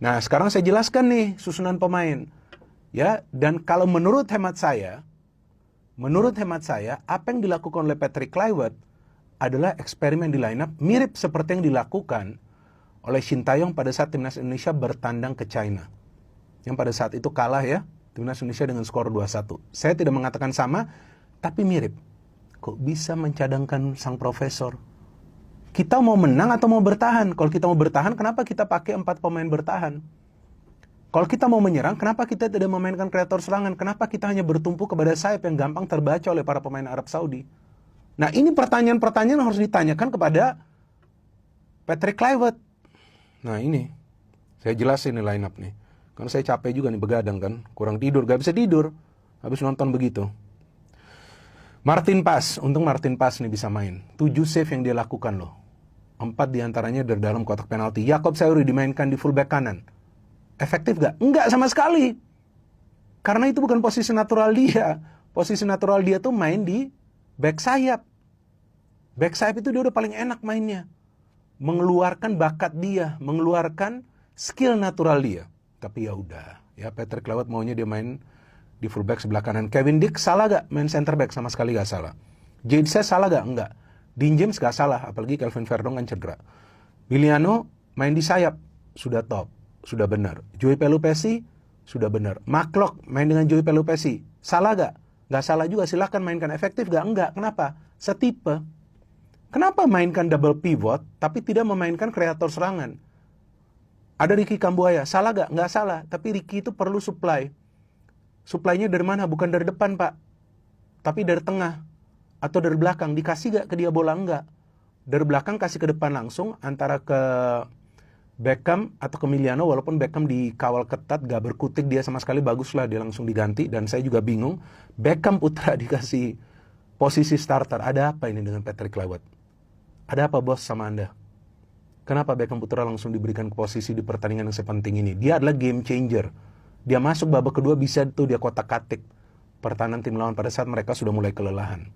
Nah, sekarang saya jelaskan nih susunan pemain. Ya, dan kalau menurut hemat saya, apa yang dilakukan oleh Patrick Kluivert adalah eksperimen di lineup mirip seperti yang dilakukan oleh Shin Tae-yong pada saat timnas Indonesia bertandang ke China. Yang pada saat itu kalah ya, timnas Indonesia dengan skor 2-1. Saya tidak mengatakan sama, tapi mirip. Kok bisa mencadangkan sang profesor? Kita mau menang atau mau bertahan? Kalau kita mau bertahan, kenapa kita pakai 4 pemain bertahan? Kalau kita mau menyerang, kenapa kita tidak memainkan kreator serangan? Kenapa kita hanya bertumpu kepada sayap yang gampang terbaca oleh para pemain Arab Saudi? Nah, ini pertanyaan-pertanyaan yang harus ditanyakan kepada Patrick Kluivert. Nah, ini saya jelasin nih line up nih. Karena saya capek juga nih begadang kan, kurang tidur, gak bisa tidur habis nonton begitu. Martin Paes, untung Martin Paes nih bisa main. 7 save yang dia lakukan loh. 4 diantaranya dari dalam kotak penalti. Jakob Sayuri dimainkan di fullback kanan. Efektif gak? Enggak sama sekali. Karena itu bukan posisi natural dia. Posisi natural dia tuh main di back sayap. Back sayap itu dia udah paling enak mainnya. Mengeluarkan bakat dia, mengeluarkan skill natural dia. Tapi ya udah, ya Patrick Kluivert maunya dia main di fullback sebelah kanan. Kevin Dix salah gak main center back? Sama sekali gak salah. Jade Sess salah gak? Enggak. Dean James gak salah, apalagi Kelvin Verdong kan cedera. Liliano main di sayap, sudah top, sudah benar. Joey Pelupessy sudah benar. Matlock main dengan Joey Pelupessy, salah gak? Gak salah juga, silahkan mainkan. Efektif gak? Enggak. Kenapa? Setipe. Kenapa mainkan double pivot tapi tidak memainkan kreator serangan? Ada Ricky Kambuaya, salah gak? Nggak salah, tapi Ricky itu perlu supply. Supply-nya dari mana? Bukan dari depan, Pak. Tapi dari tengah atau dari belakang. Dikasih gak ke dia bola? Enggak. Dari belakang kasih ke depan langsung, antara ke Beckham atau ke Emiliano, walaupun Beckham dikawal ketat, gak berkutik dia sama sekali, baguslah dia langsung diganti. Dan saya juga bingung, Beckham Putra dikasih posisi starter. Ada apa ini dengan Patrick Kluivert? Ada apa bos sama Anda? Kenapa Beckham Putra langsung diberikan ke posisi di pertandingan yang sepenting ini? Dia adalah game changer. Dia masuk babak kedua, bisa tuh dia kotak-katik pertahanan tim lawan pada saat mereka sudah mulai kelelahan.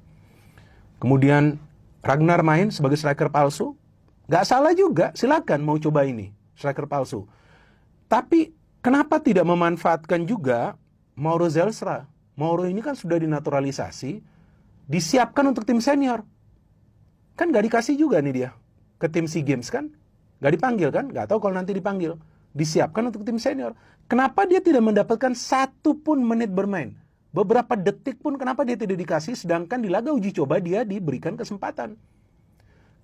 Kemudian Ragnar main sebagai striker palsu. Gak salah juga, silakan mau coba ini, striker palsu. Tapi kenapa tidak memanfaatkan juga Mauro Zelstra? Mauro ini kan sudah dinaturalisasi, disiapkan untuk tim senior. Kan gak dikasih juga nih dia ke tim SEA Games kan? Gak dipanggil kan? Gak tahu kalau nanti dipanggil. Disiapkan untuk tim senior. Kenapa dia tidak mendapatkan 1 pun menit bermain? Beberapa detik pun kenapa dia tidak dikasih, sedangkan di laga uji coba dia diberikan kesempatan.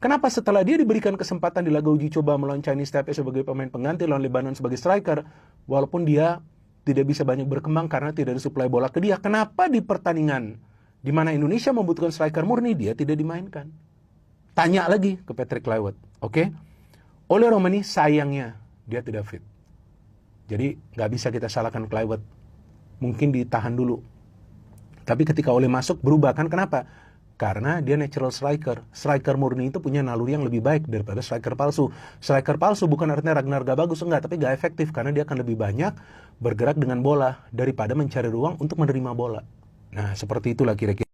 Kenapa setelah dia diberikan kesempatan di laga uji coba melawan Chinese Taipei sebagai pemain pengganti, lawan Lebanon sebagai striker, walaupun dia tidak bisa banyak berkembang karena tidak ada suplai bola ke dia, kenapa di pertandingan di mana Indonesia membutuhkan striker murni, dia tidak dimainkan? Tanya lagi ke Patrick Kluivert, oke? Oleh Romani sayangnya dia tidak fit. Jadi nggak bisa kita salahkan Kluivert. Mungkin ditahan dulu. Tapi ketika Ole masuk berubah kan, kenapa? Karena dia natural striker. Striker murni itu punya naluri yang lebih baik daripada striker palsu. Striker palsu bukan artinya Ragnar gak bagus, enggak, tapi gak efektif karena dia akan lebih banyak bergerak dengan bola daripada mencari ruang untuk menerima bola. Nah, seperti itulah kira-kira.